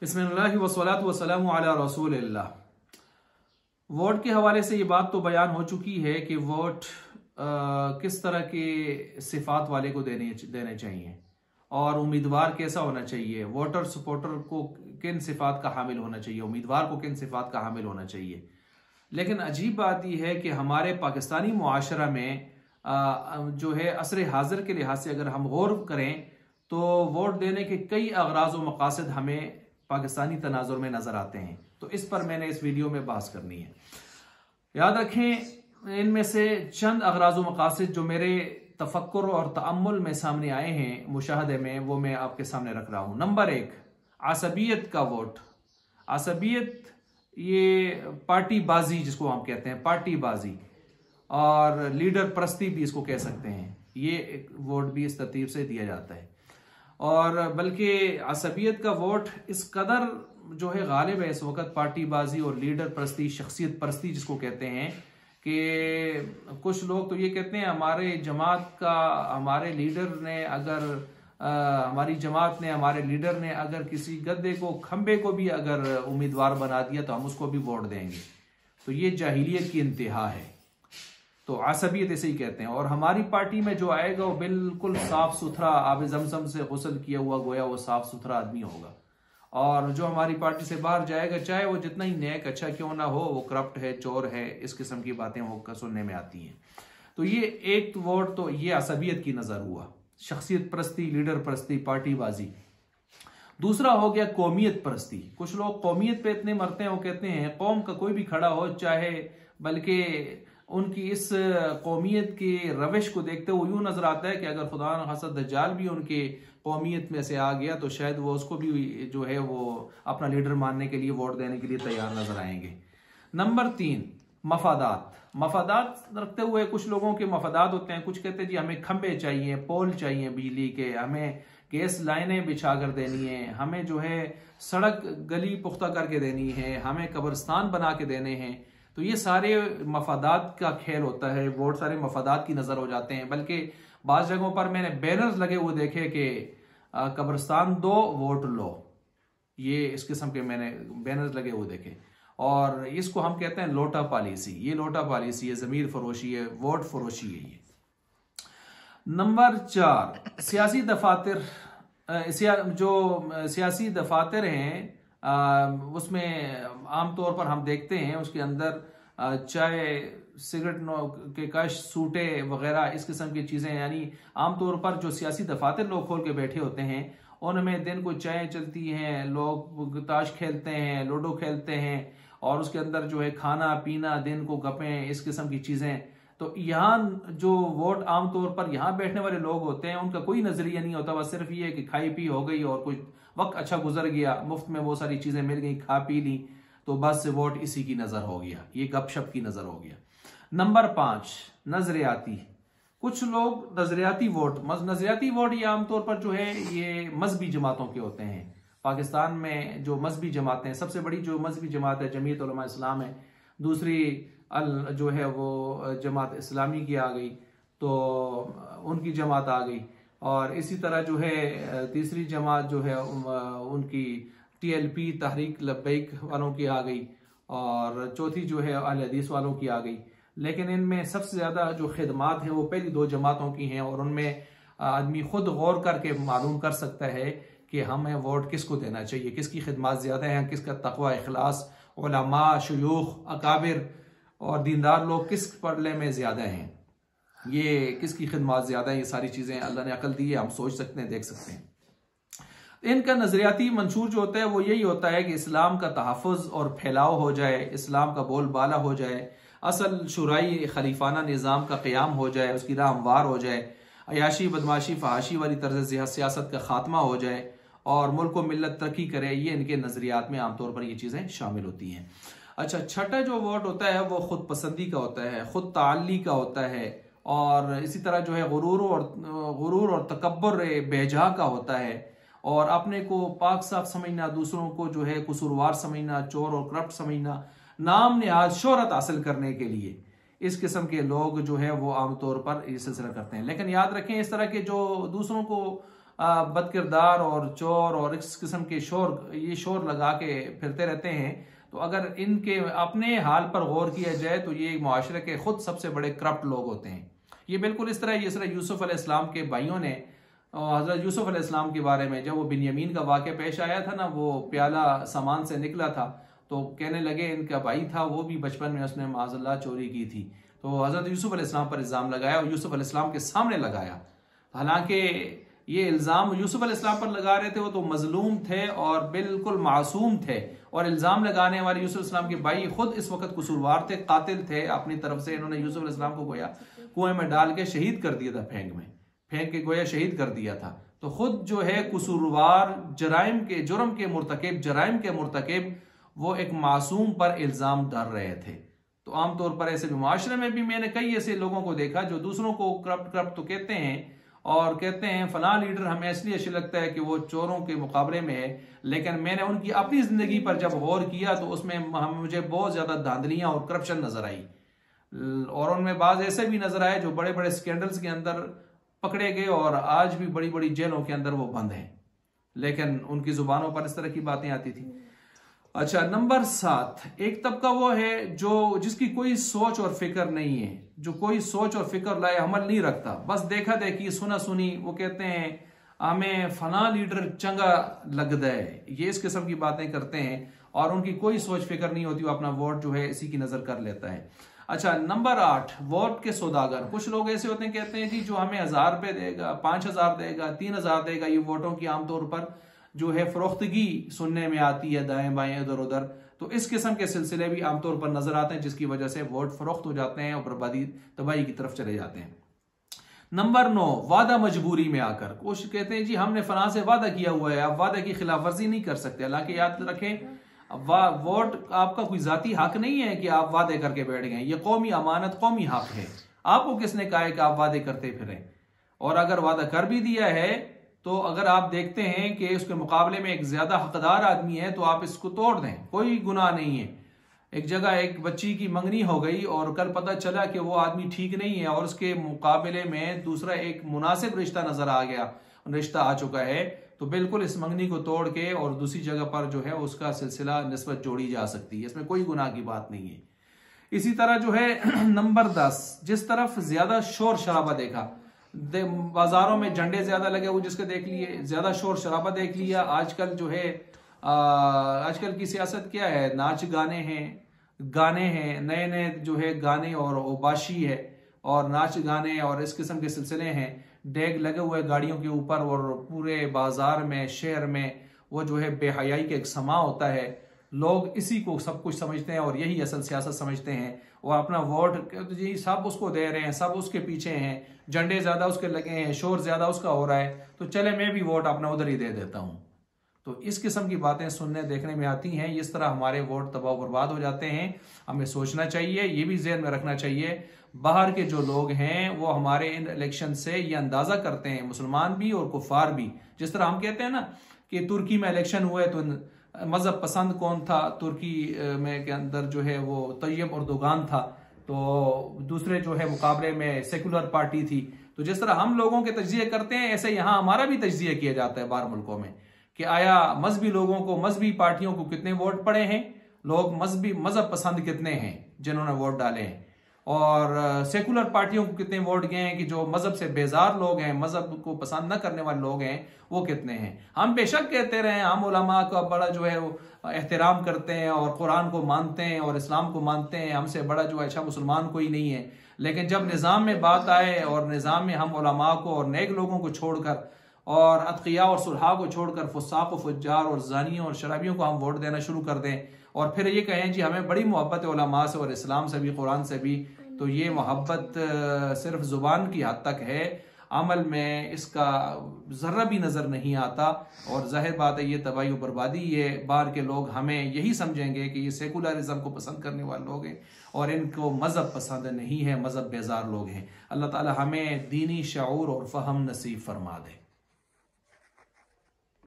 बिस्मिल्लाहि वस्सलातु वस्सलामु अला रसूलिल्लाह। वोट के हवाले से ये बात तो बयान हो चुकी है कि वोट किस तरह के सिफात वाले को देने चाहिए और उम्मीदवार कैसा होना चाहिए, वोटर सपोर्टर को किन सिफात का हामिल होना चाहिए, उम्मीदवार को किन सिफात का हामिल होना चाहिए। लेकिन अजीब बात यह है कि हमारे पाकिस्तानी मुआशरा में जो है असर हाजिर के लिहाज से अगर हम गौर करें तो वोट देने के कई अगराज व मकासद हमें पाकिस्तानी तनाजुर में नजर आते हैं। तो इस पर मैंने इस वीडियो में बहस करनी है। याद रखें, इनमें से चंद अगराज व मकासद जो मेरे तफक्कुर और तअम्मुल में सामने आए हैं, मुशाहदे में, वो मैं आपके सामने रख रहा हूं। नंबर 1, असबियत का वोट। असबियत ये पार्टी बाजी जिसको हम कहते हैं, पार्टी बाजी और लीडर परस्ती भी इसको कह सकते हैं। ये वोट भी इस तरतीब से दिया जाता है और बल्कि असबियत का वोट इस कदर जो है गालिब है इस वक्त, पार्टी बाजी और लीडर परस्ती, शख्सियत परस्ती जिसको कहते हैं, कि कुछ लोग तो ये कहते हैं हमारे जमात का, हमारे लीडर ने अगर हमारी जमात ने, हमारे लीडर ने अगर किसी गद्दे को, खंबे को भी अगर उम्मीदवार बना दिया तो हम उसको भी वोट देंगे। तो ये जाहिलियत की इंतहा है। तो असबियत इसे ही कहते हैं। और हमारी पार्टी में जो आएगा वो बिल्कुल साफ सुथरा, आब ज़मज़म से गुस्ल किया हुआ, गोया वो साफ सुथरा आदमी होगा। और जो हमारी पार्टी से बाहर जाएगा, चाहे वो जितना ही नेक अच्छा क्यों ना हो, वो करप्ट है, चोर है, इस किस्म की बातें वो सुनने में आती हैं। तो ये एक वोट तो ये असबियत की नजर हुआ, शख्सियत परस्ती, लीडर परस्ती, पार्टी बाजी। दूसरा हो गया कौमियत परस्ती। कुछ लोग कौमियत पे इतने मरते हैं, वो कहते हैं कौम का कोई भी खड़ा हो, चाहे बल्कि उनकी इस कौमियत की रविश को देखते हुए यूं नजर आता है कि अगर खुदा न खास्ता दज्जाल भी उनके कौमियत में से आ गया तो शायद वो उसको भी जो है वो अपना लीडर मानने के लिए, वोट देने के लिए तैयार नजर आएंगे। नंबर 3, मफादात। मफादात रखते हुए कुछ लोगों के मफादात होते हैं। कुछ कहते हैं जी हमें खंबे चाहिए, पोल चाहिए बिजली के, हमें गैस लाइनें बिछा कर देनी है, हमें जो है सड़क गली पुख्ता करके देनी है, हमें कब्रिस्तान बना के देने हैं। तो ये सारे मफादात का खेल होता है, वोट सारे मफादात की नजर हो जाते हैं। बल्कि बाज़ जगहों पर मैंने बैनर्स लगे हुए देखे कि कब्रिस्तान दो वोट लो, ये इस किस्म के मैंने बैनर्स लगे हुए देखे। और इसको हम कहते हैं लोटा पॉलिसी। ये लोटा पॉलिसी है, जमीर फरोशी है, वोट फरोशी है ये। नंबर 4, सियासी दफातर। जो सियासी दफातर हैं उसमें आमतौर पर हम देखते हैं उसके अंदर चाय, सिगरेट के कश, सूटे वगैरह इस किस्म की चीजें, यानी आमतौर पर जो सियासी दफातर लोग खोल के बैठे होते हैं उनमें दिन को चाय चलती हैं, लोग ताश खेलते हैं, लूडो खेलते हैं और उसके अंदर जो है खाना पीना, दिन को गपें, इस किस्म की चीजें। तो यहाँ जो वोट आमतौर पर यहाँ बैठने वाले लोग होते हैं उनका कोई नजरिया नहीं होता, बस सिर्फ ये है कि खाई पी हो गई और कुछ वक्त अच्छा गुजर गया, मुफ्त में वो सारी चीजें मिल गई, खा पी ली, तो बस वोट इसी की नजर हो गया, ये गपशप की नजर हो गया। नंबर 5, नजरियाती। कुछ लोग नजरियाती वोट, नजरियाती वोट ये आमतौर पर जो है ये मजहबी जमातों के होते हैं। पाकिस्तान में जो मजहबी जमातें, सबसे बड़ी जो मजहबी जमात है जमीयत उलमा इस्लाम है, दूसरी जो है वो जमात इस्लामी की आ गई, तो उनकी जमात आ गई। और इसी तरह जो है तीसरी जमात जो है उनकी TLP, तहरीक लब्बैक वालों की आ गई, और चौथी जो है अहले हदीस वालों की आ गई। लेकिन इनमें सबसे ज्यादा जो खिदमात हैं वो पहली 2 जमातों की हैं और उनमें आदमी खुद गौर करके मालूम कर सकता है कि हमें वोट किसको देना चाहिए, किसकी खिदमत ज्यादा है, किसका तकवा, इखलास, उलमा, शयूख, अकाबिर और दीनदार लोग किस पड़ले में ज्यादा हैं, ये किसकी खिदमत ज्यादा है। ये सारी चीजें अल्लाह ने अकल दी है, हम सोच सकते हैं, देख सकते हैं। इनका नजरियाती मंशूर जो होता है वो यही होता है कि इस्लाम का तहफ़्फ़ुज़ और फैलाव हो जाए, इस्लाम का बोलबाला हो जाए, असल शुराई खलीफाना निज़ाम का क़याम हो जाए, उसकी राह हमवार हो जाए, अयाशी बदमाशी फहाशी वाली तर्ज सियासत का खात्मा हो जाए और मुल्क व मिल्लत तरक्की करे। ये इनके नजरियात में आमतौर पर ये चीज़ें शामिल होती हैं। अच्छा, छठा जो वोट होता है वो खुद पसंदी का होता है, खुद ताल्ली का होता है और इसी तरह जो है गुरूर और तकब्बुर बेजा का होता है और अपने को पाक साफ समझना, दूसरों को जो है कसूरवार समझना, चोर और करप्ट समझना, नाम निहाज शोहरत हासिल करने के लिए इस किस्म के लोग जो है वो आमतौर पर ये सिलसिला करते हैं। लेकिन याद रखें, इस तरह के जो दूसरों को बदकिरदार और चोर और इस किस्म के शोर लगा के फिरते रहते हैं, तो अगर इनके अपने हाल पर गौर किया जाए तो ये मुआशरे के खुद सबसे बड़े करप्ट लोग होते हैं। ये बिल्कुल इस तरह यूसुफ अलैहिस्सलाम के भाइयों ने हजरत यूसुफ अलैहिस्सलाम के बारे में, जब वो बिन्यामीन का वाक़या पेश आया था ना, वो प्याला सामान से निकला था तो कहने लगे इनका भाई था वो भी बचपन में उसने माज़अल्लाह चोरी की थी, तो हजरत यूसुफ अलैहिस्सलाम पर इल्ज़ाम लगाया और यूसुफ अलैहिस्सलाम के सामने लगाया। हालांकि ये इल्ज़ाम यूसुफ अलैहिस्सलाम पर लगा रहे थे, वो तो मजलूम थे और बिल्कुल मासूम थे, और इल्ज़ाम लगाने वाले यूसुफ अलैहिस्सलाम के भाई खुद इस वक्त कसूरवार थे, कातिल थे अपनी तरफ से। इन्होंने यूसुफ अलैहिस्सलाम को गोया कुएं में डाल के शहीद कर दिया था, फेंक के गोया शहीद कर दिया था। तो खुद जो है कसूरवार, जुर्म के मुर्तकिब, जराइम के मुर्तकिब, वो एक मासूम पर इल्ज़ाम डाल रहे थे। तो आमतौर पर ऐसे मुआशरे में भी मैंने कई ऐसे लोगों को देखा जो दूसरों को करप्ट तो कहते हैं और कहते हैं फलां लीडर हमें इसलिए अच्छा लगता है कि वो चोरों के मुकाबले में है, लेकिन मैंने उनकी अपनी जिंदगी पर जब गौर किया तो उसमें मुझे बहुत ज्यादा धांधलियां और करप्शन नजर आई, और उनमें बाज ऐसे भी नजर आए जो बड़े बड़े स्कैंडल्स के अंदर पकड़े गए और आज भी बड़ी बड़ी जेलों के अंदर वो बंद हैं, लेकिन उनकी जुबानों पर इस तरह की बातें आती थी। अच्छा, नंबर 7, एक तबका वो है जिसकी कोई सोच और फिक्र नहीं है, जो कोई सोच और फिक्र लाए अमल नहीं रखता, बस देखा देखी, सुना सुनी। वो कहते हैं हमें फला लीडर चंगा लगता है, ये इस किस्म की बातें करते हैं और उनकी कोई सोच फिक्र नहीं होती, वो अपना वोट जो है इसी की नजर कर लेता है। अच्छा, नंबर 8, वोट के सौदागर। कुछ लोग ऐसे होते हैं, कहते हैं जी जो हमें 1000 रुपये देगा, 5000 देगा, 3000 देगा, ये वोटों की आमतौर पर जो है फरोख्तगी सुनने में आती है दाएं बाएं इधर उधर। तो इस किस्म के सिलसिले भी आमतौर पर नजर आते हैं, जिसकी वजह से वोट फरोख्त हो जाते हैं और बर्बादी तबाही की तरफ चले जाते हैं। नंबर 9, वादा मजबूरी में आकर। कुछ कहते हैं जी हमने फलां से वादा किया हुआ है, आप वादा की खिलाफ वर्जी नहीं कर सकते। हालांकि याद रखें, वोट आपका कोई जाती हक नहीं है कि आप वादे करके बैठ गए, ये कौमी अमानत, कौमी हक है। आपको किसने कहा है कि आप वादे करते फिरें? और अगर वादा कर भी दिया है तो अगर आप देखते हैं कि उसके मुकाबले में एक ज्यादा हकदार आदमी है तो आप इसको तोड़ दें, कोई गुनाह नहीं है। एक जगह एक बच्ची की मंगनी हो गई और कल पता चला कि वो आदमी ठीक नहीं है और उसके मुकाबले में दूसरा एक मुनासिब रिश्ता नजर आ गया, रिश्ता आ चुका है, तो बिल्कुल इस मंगनी को तोड़ के और दूसरी जगह पर जो है उसका सिलसिला निस्बत जोड़ी जा सकती है, इसमें कोई गुनाह की बात नहीं है। इसी तरह जो है नंबर 10, जिस तरफ ज्यादा शोर शराबा देखा, बाजारों में झंडे ज्यादा लगे हुए जिसके देख लिए, ज्यादा शोर शराबा देख लिया। आजकल जो है आजकल की सियासत क्या है, नाच गाने हैं, नए नए जो है गाने और ओबाशी है और नाच गाने और इस किस्म के सिलसिले हैं, डेग लगे हुए गाड़ियों के ऊपर और पूरे बाजार में, शहर में वो जो है बेहयाई का एक समा होता है। लोग इसी को सब कुछ समझते हैं और यही असल सियासत समझते हैं और अपना वोट जी सब उसको दे रहे हैं, सब उसके पीछे हैं, झंडे ज्यादा उसके लगे हैं, शोर ज्यादा उसका हो रहा है, तो चले मैं भी वोट अपना उधर ही दे देता हूं। तो इस किस्म की बातें सुनने देखने में आती हैं, इस तरह हमारे वोट तबाह बर्बाद हो जाते हैं। हमें सोचना चाहिए, ये भी ज़हन में रखना चाहिए, बाहर के जो लोग हैं वो हमारे इन इलेक्शन से ये अंदाजा करते हैं, मुसलमान भी और कुफार भी। जिस तरह हम कहते हैं ना कि तुर्की में इलेक्शन हुए तो मजहब पसंद कौन था, तुर्की में के अंदर जो है वो तैयब अर्दोगान था, तो दूसरे जो है मुकाबले में सेकुलर पार्टी थी। तो जिस तरह हम लोगों के तज्जिए करते हैं, ऐसे यहाँ हमारा भी तज्जिया किया जाता है बाहर मुल्कों में कि आया मजहबी लोगों को, मजहबी पार्टियों को कितने वोट पड़े हैं, लोग मजहब पसंद कितने हैं जिन्होंने वोट डाले हैं, और सेकुलर पार्टियों को कितने वोट गए हैं कि जो मजहब से बेजार लोग हैं, मजहब को पसंद न करने वाले लोग हैं, वो कितने हैं। हम बेशक कहते रहे, हम उलमा का बड़ा जो है वो एहतराम करते हैं और कुरान को मानते हैं और इस्लाम को मानते हैं, हमसे बड़ा जो अच्छा मुसलमान कोई नहीं है, लेकिन जब निज़ाम में बात आए और निज़ाम में हम उलमा को और नेक लोगों को छोड़कर और अतकिया और सुलहा को छोड़कर फुस्साक और फुज्जार और जानियों और शराबियों को हम वोट देना शुरू कर दें और फिर ये कहें जी हमें बड़ी मोहब्बत है उलमा से और इस्लाम से भी, कुरान से भी, तो ये मोहब्बत सिर्फ जुबान की हद तक है, अमल में इसका जर्रा भी नजर नहीं आता। और जाहिर बात है ये तबाही और बर्बादी, ये बाहर के लोग हमें यही समझेंगे कि ये सेकुलरिज्म को पसंद करने वाले लोग हैं और इनको मजहब पसंद नहीं है, मजहब बेजार लोग हैं। अल्लाह ताला हमें दीनी शऊर और फहम नसीब फरमा दे।